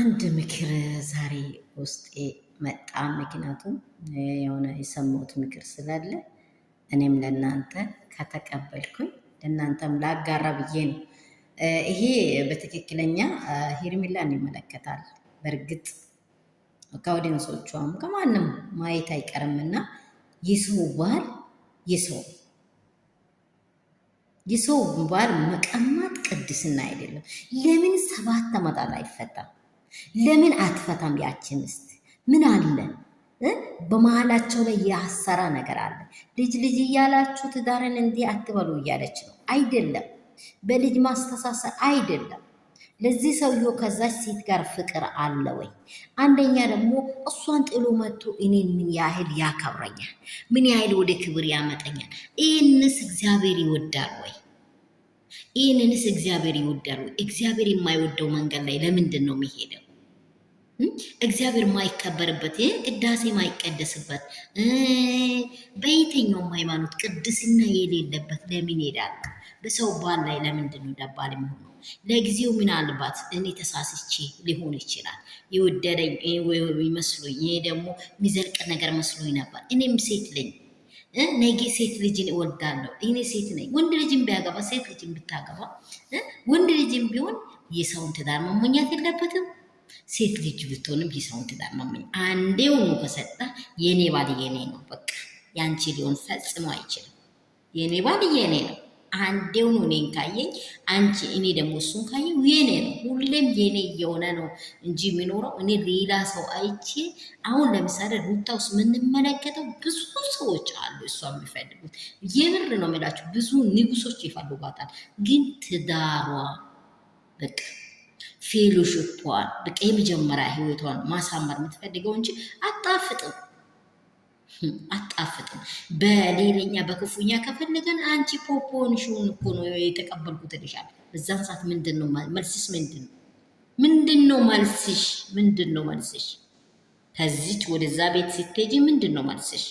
አንድ ምክር ዛሬ ውስጤ መጣ። ምክንያቱም የሆነ የሰማሁት ምክር ስላለ እኔም ለእናንተ ከተቀበልኩኝ ለእናንተም ላጋራ ብዬ ነው። ይሄ በትክክለኛ ሄርሜላን ይመለከታል። በእርግጥ ከኦዲየንሶቿም ከማንም ማየት አይቀርምና የሰው ባል የሰው ባል መቀማት ቅድስና አይደለም። ለምን 7 ዓመታት አይፈታም? ለምን አትፈታም? ያችን እስቲ ምን አለ በመሀላቸው ላይ ያሰራ ነገር አለ። ልጅ እያላችሁ ትዳርን እንዲህ አትበሉ እያለች ነው አይደለም። በልጅ ማስተሳሰር አይደለም። ለዚህ ሰውዬው ከዛች ሴት ጋር ፍቅር አለ ወይ? አንደኛ ደግሞ እሷን ጥሎ መጥቶ እኔን ምን ያህል ያከብረኛል? ምን ያህል ወደ ክብር ያመጠኛል? ይህንስ እግዚአብሔር ይወዳል ወይ? ይህንንስ እግዚአብሔር ይወዳል ወይ? እግዚአብሔር የማይወደው መንገድ ላይ ለምንድን ነው የሚሄደው? እግዚአብሔር ማይከበርበት ቅዳሴ ማይቀደስበት በየትኛውም ሃይማኖት ቅድስና የሌለበት ለምን ይሄዳል? በሰው ባል ላይ ለምንድን ነው ደባል የሚሆነው? ለጊዜው ምናልባት እኔ ተሳስቼ ሊሆን ይችላል የወደደኝ መስሎኝ፣ ይሄ ደግሞ የሚዘልቅ ነገር መስሎኝ ነበር። እኔም ሴት ልኝ ነገ ሴት ልጅን እወዳለሁ። እኔ ሴት ነኝ። ወንድ ልጅን ቢያገባ ሴት ልጅን ብታገባ ወንድ ልጅን ቢሆን የሰውን ትዳር መሞኛት የለበትም። ሴት ልጅ ብትሆንም የሰውን ትዳር መሞኝ አንዴውኑ ከሰጠ የኔ ባል የኔ ነው፣ በቃ ያንቺ ሊሆን ፈጽሞ አይችልም። የኔ ባል የኔ ነው። አንዴውኑ እኔን ካየኝ አንቺ እኔ ደግሞ እሱን ካየኝ የኔ ነው። ሁሌም የኔ እየሆነ ነው እንጂ የሚኖረው እኔ ሌላ ሰው አይቼ። አሁን ለምሳሌ ሩታ ውስጥ የምንመለከተው ብዙ ሰዎች አሉ እሷ የሚፈልጉት። የምር ነው የምላችሁ፣ ብዙ ንጉሶች ይፈልጓታል። ግን ትዳሯ በቃ ፌሎሽፓን በቃ የመጀመሪያ ህይወቷን ማሳመር የምትፈልገው እንጂ አጣፍጥም። በሌለኛ በክፉኛ ከፈለገን አንቺ ፖፖን ሽውን እኮ ነው የተቀበልኩት ልሻል። በዛን ሰዓት ምንድን ነው መልስሽ? ምንድን ነው መልስሽ? ከዚች ወደዛ ቤት ስትሄጂ ምንድን ነው መልስሽ?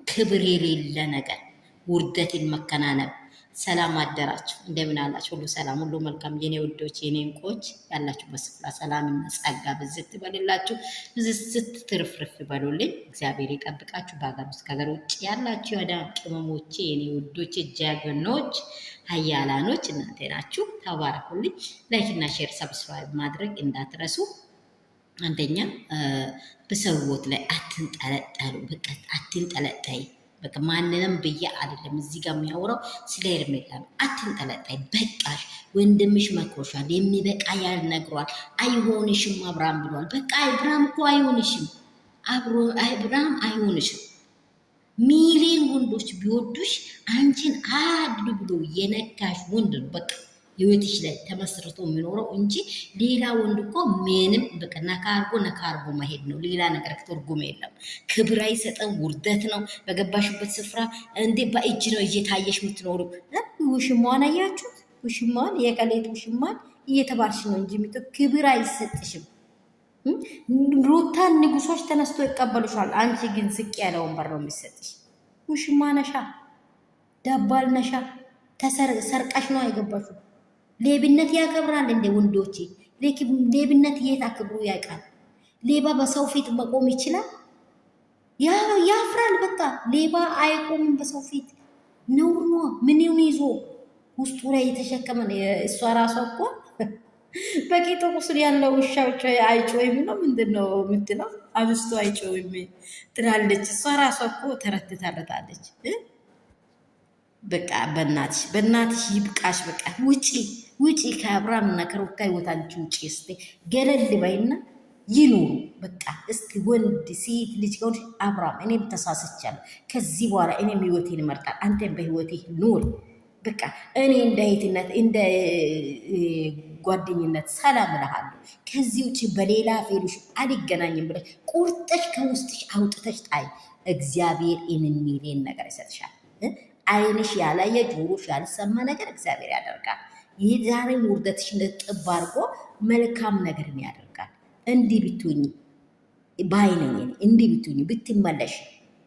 ክብር የሌለ ነገር፣ ውርደትን መከናነብ። ሰላም አደራችሁ፣ እንደምን አላችሁ? ሁሉ ሰላም፣ ሁሉ መልካም የኔ ውዶች፣ የኔ እንቆች ያላችሁበት ስፍራ ሰላምና ጸጋ ብዝት ይበልላችሁ፣ ብዝት ትርፍርፍ ይበሉልኝ። እግዚአብሔር ይጠብቃችሁ። በሀገር ውስጥ ከሀገር ውጭ ያላችሁ የወደ ቅመሞቼ፣ የኔ ውዶች፣ ጀግኖች፣ ሀያላኖች እናንተ ናችሁ። ተባረኩልኝ። ላይክና ሼር ሰብስክራይብ ማድረግ እንዳትረሱ። አንደኛ በሰው ሕይወት ላይ አትንጠለጠሉ። በቃ አትንጠለጠይ። በቃ ማንንም ብዬ አይደለም እዚህ ጋር የሚያወራው ስለ ሄርሜላ ነው። አትንጠለጣይ፣ በቃሽ። ወንድምሽ መክሮሻል፣ የሚበቃ ያህል ነግሯል። አይሆንሽም አብርሃም ብሏል። በቃ አብርሃም እኮ አይሆንሽም፣ አብርሃም አይሆንሽም። ሚሊዮን ወንዶች ቢወዱሽ አንቺን አድሉ ብሎ የነካሽ ወንድ ነው በቃ ህይወትሽ ላይ ተመስርቶ የሚኖረው እንጂ ሌላ ወንድ እኮ ምንም በቃ ነካርጎ መሄድ ነው። ሌላ ነገር ትርጉም የለም። ክብር አይሰጥም፣ ውርደት ነው። በገባሽበት ስፍራ እንዴ በእጅ ነው እየታየሽ የምትኖሩ። ውሽማዋን አያችሁት? ውሽማዋን የቀሌት ውሽማን እየተባልሽ ነው እንጂ ክብር አይሰጥሽም። ሩታን ንጉሶች ተነስቶ ይቀበሉሻል። አንቺ ግን ዝቅ ያለ ወንበር ነው የሚሰጥሽ። ውሽማ ነሻ፣ ደባል ነሻ። ሰርቀሽ ነው አይገባሽም። ሌብነት ያከብራል እንደ ወንዶቼ? ሌብነት የት አክብሩ ያውቃል? ሌባ በሰው ፊት መቆም ይችላል? ያፍራል። በቃ ሌባ አይቆምም በሰው ፊት። ነውር ነው። ምንም ይዞ ውስጡ ላይ የተሸከመ እሷ ራሷ እኮ በቂጡ ቁስል ያለው ውሻ አይጮህም ነው ምንድን ነው የምትለው? አብስቶ አይጮህም ትላለች። እሷ ራሷ እኮ ተረትታለታለች። በቃ በእናትሽ ይብቃሽ። በቃ ውጪ ከአብርሃም እና ከሩታ ህይወት አንቺ ውጪ። እስቲ ገለል በይና ይኑሩ በቃ። እስቲ ወንድ ሴት ልጅ ከሆንሽ አብርሃም እኔም ተሳስቻለሁ፣ ከዚህ በኋላ እኔም ህይወቴን እመርጣለሁ፣ አንተም በህይወቴ ኑር። በቃ እኔ እንደ እህትነት እንደ ጓደኝነት ሰላም እልሃለሁ። ከዚህ ውጭ በሌላ ፌሎሽ አልገናኝም ብለሽ ቁርጠሽ ከውስጥሽ አውጥተሽ ጣይ። እግዚአብሔር ይህንን ሚሊዮን ነገር ይሰጥሻል። አይንሽ ያላየ ጆሮሽ ያልሰማ ነገር እግዚአብሔር ያደርጋል። ይህ ዛሬ ውርደትሽን ጥብ አድርጎ መልካም ነገርን ያደርጋል። እንዲህ ብትሆኚ ባይነኝ፣ እንዲህ ብትሆኚ ብትመለሽ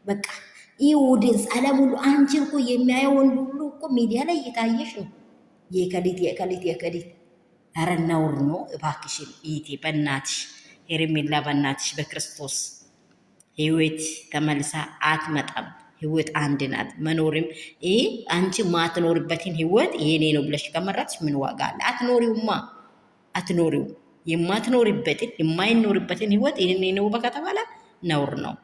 በቃ ይህ ወደዝ ዓለም ሁሉ አንቺን እኮ የሚያየው ወንድ ሁሉ እኮ ሚዲያ ላይ እየታየሽ ነው። የከሊት ኧረ ነውር ነው። እባክሽን ኢቲ በእናትሽ ሄርሜላ በእናትሽ በክርስቶስ ህይወት ተመልሳ አትመጣም። ህይወት አንድ ናት። መኖርም ይሄ አንቺ ማትኖርበትን ህይወት የኔ ነው ብለሽ ከመረጥሽ ምን ዋጋ አለ? አትኖሪውማ አትኖሪው። የማትኖርበትን የማይኖርበትን ህይወት የኔ ነው ከተባለ ነውር ነው።